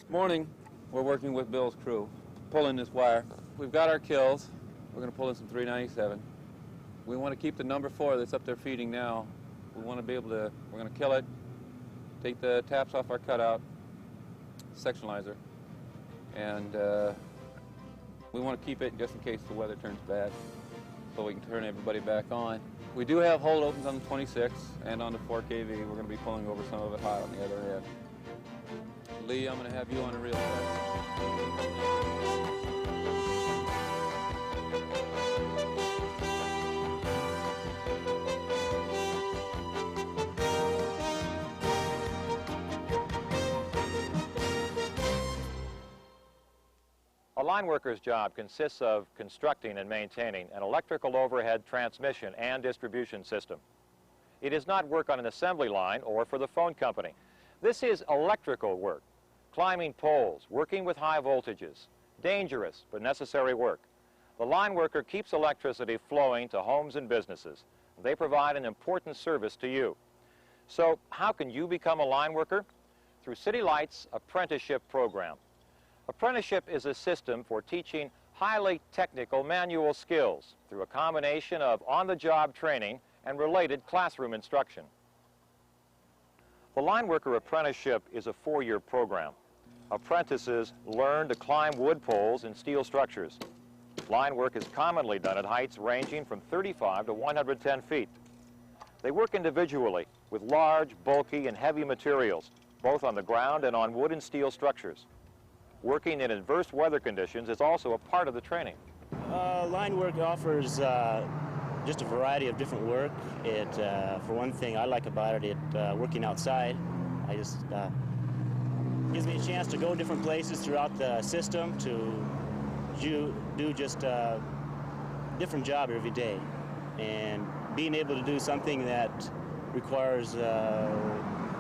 Morning, we're working with Bill's crew, pulling this wire. We've got our kills. We're going to pull in some 397. We want to keep the number 4 that's up there feeding now. We want to be able to, we're going to kill it, take the taps off our cutout, sectionalizer, and we want to keep it just in case the weather turns bad so we can turn everybody back on. We do have hold opens on the 26 and on the 4 kV. We're going to be pulling over some of it hot on the other end. Lee, I'm going to have you on a reel set. A line worker's job consists of constructing and maintaining an electrical overhead transmission and distribution system. It is not work on an assembly line or for the phone company. This is electrical work, climbing poles, working with high voltages, dangerous but necessary work. The line worker keeps electricity flowing to homes and businesses. They provide an important service to you. So how can you become a line worker? Through City Light's Apprenticeship program. Apprenticeship is a system for teaching highly technical manual skills through a combination of on-the-job training and related classroom instruction. The Line Worker Apprenticeship is a 4-year program. Apprentices learn to climb wood poles and steel structures. Line work is commonly done at heights ranging from 35 to 110 feet. They work individually with large, bulky, and heavy materials, both on the ground and on wood and steel structures. Working in adverse weather conditions is also a part of the training. Line work offers just a variety of different work. For one thing I like about it, working outside. Gives me a chance to go different places throughout the system to do just a different job every day. And being able to do something that requires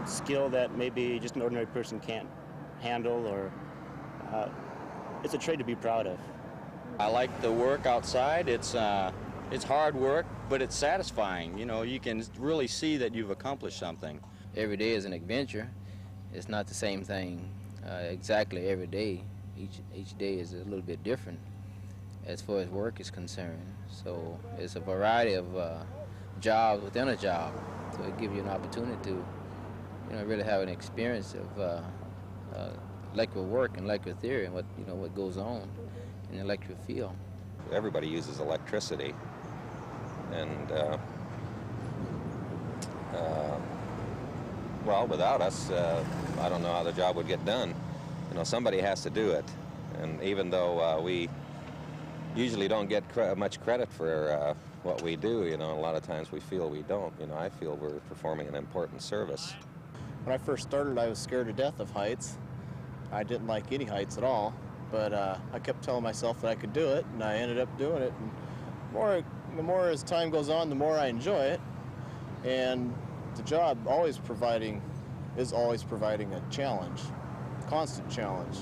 skill that maybe just an ordinary person can't handle, or it's a trade to be proud of. I like the work outside. It's hard work, but it's satisfying. You know, you can really see that you've accomplished something. Every day is an adventure. It's not the same thing exactly every day. Each day is a little bit different as far as work is concerned. So it's a variety of jobs within a job. So it gives you an opportunity to, really have an experience of electrical work and electrical theory and what goes on in the electrical field. Everybody uses electricity, and well, without us, I don't know how the job would get done. Somebody has to do it, and even though we usually don't get much credit for what we do, a lot of times we feel we don't. I feel we're performing an important service. When I first started, I was scared to death of heights. I didn't like any heights at all, but I kept telling myself that I could do it, and I ended up doing it. And the more as time goes on, the more I enjoy it, and the job is always providing a challenge, constant challenge.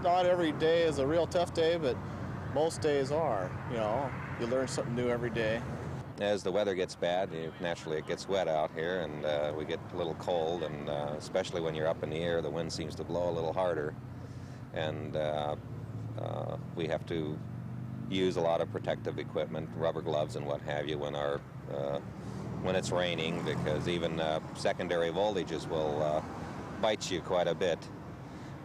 Not every day is a real tough day, but most days are. You learn something new every day. As the weather gets bad, naturally it gets wet out here, and we get a little cold, and especially when you're up in the air, the wind seems to blow a little harder, and we have to use a lot of protective equipment, rubber gloves and what have you, when it's raining, because even secondary voltages will bite you quite a bit.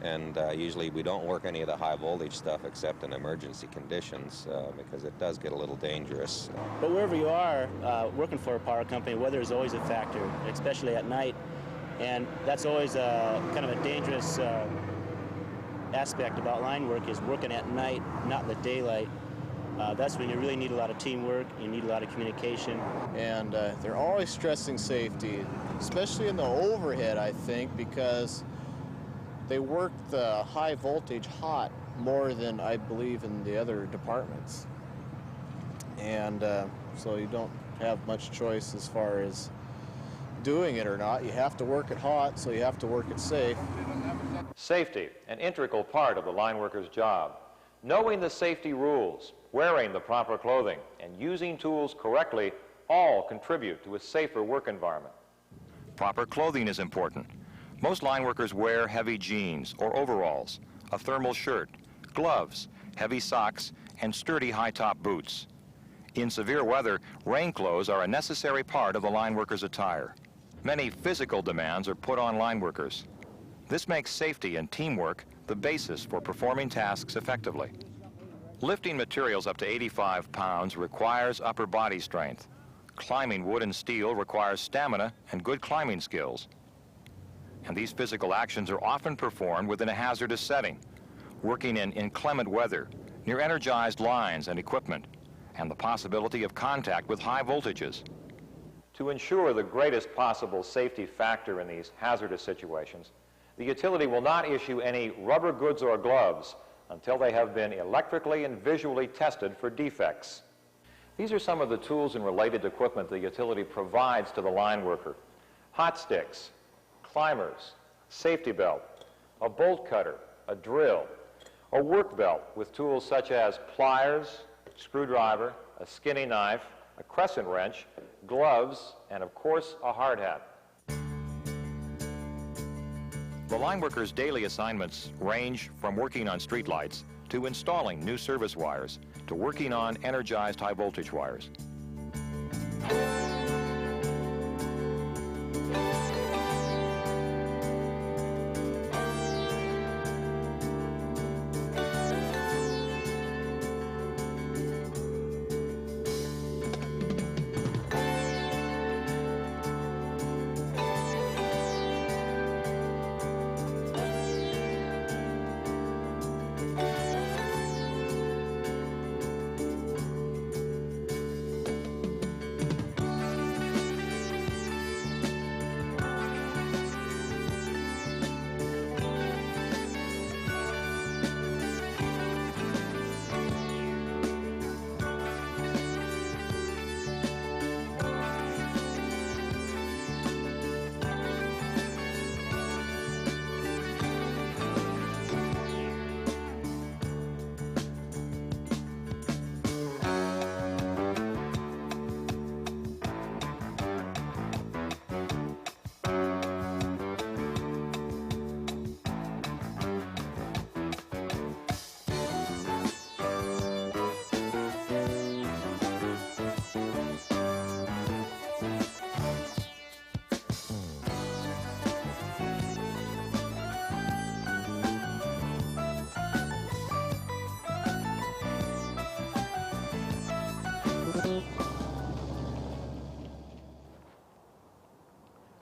And usually we don't work any of the high voltage stuff except in emergency conditions because it does get a little dangerous. But wherever you are working for a power company, weather is always a factor, especially at night. And that's always kind of a dangerous aspect about line work, is working at night, not in the daylight. That's when you really need a lot of teamwork, you need a lot of communication. And they're always stressing safety, especially in the overhead, I think, because they work the high voltage hot more than I believe in the other departments. And so you don't have much choice as far as doing it or not. You have to work it hot, so you have to work it safe. Safety, an integral part of the line worker's job. Knowing the safety rules, wearing the proper clothing, and using tools correctly all contribute to a safer work environment. Proper clothing is important. Most line workers wear heavy jeans or overalls, a thermal shirt, gloves, heavy socks, and sturdy high-top boots. In severe weather, rain clothes are a necessary part of the line worker's attire. Many physical demands are put on line workers. This makes safety and teamwork the basis for performing tasks effectively. Lifting materials up to 85 pounds requires upper body strength. Climbing wood and steel requires stamina and good climbing skills. And these physical actions are often performed within a hazardous setting, working in inclement weather, near energized lines and equipment, and the possibility of contact with high voltages. To ensure the greatest possible safety factor in these hazardous situations, the utility will not issue any rubber goods or gloves until they have been electrically and visually tested for defects. These are some of the tools and related equipment the utility provides to the line worker. Hot sticks, climbers, safety belt, a bolt cutter, a drill, a work belt with tools such as pliers, screwdriver, a skinny knife, a crescent wrench, gloves, and of course a hard hat. The line worker's daily assignments range from working on streetlights to installing new service wires to working on energized high voltage wires.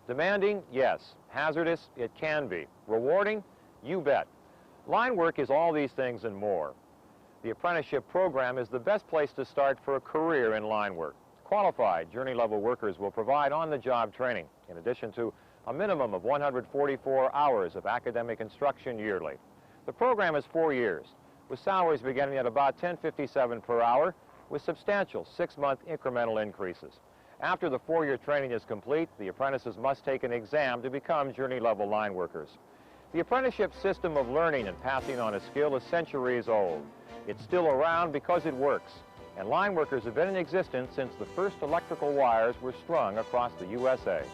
Demanding? Yes. Hazardous? It can be. Rewarding? You bet. Line work is all these things and more. The apprenticeship program is the best place to start for a career in line work. Qualified journey-level workers will provide on-the-job training, in addition to a minimum of 144 hours of academic instruction yearly. The program is 4 years, with salaries beginning at about $10.57 per hour, with substantial 6-month incremental increases. After the 4-year training is complete, the apprentices must take an exam to become journey-level line workers. The apprenticeship system of learning and passing on a skill is centuries old. It's still around because it works, and line workers have been in existence since the first electrical wires were strung across the USA.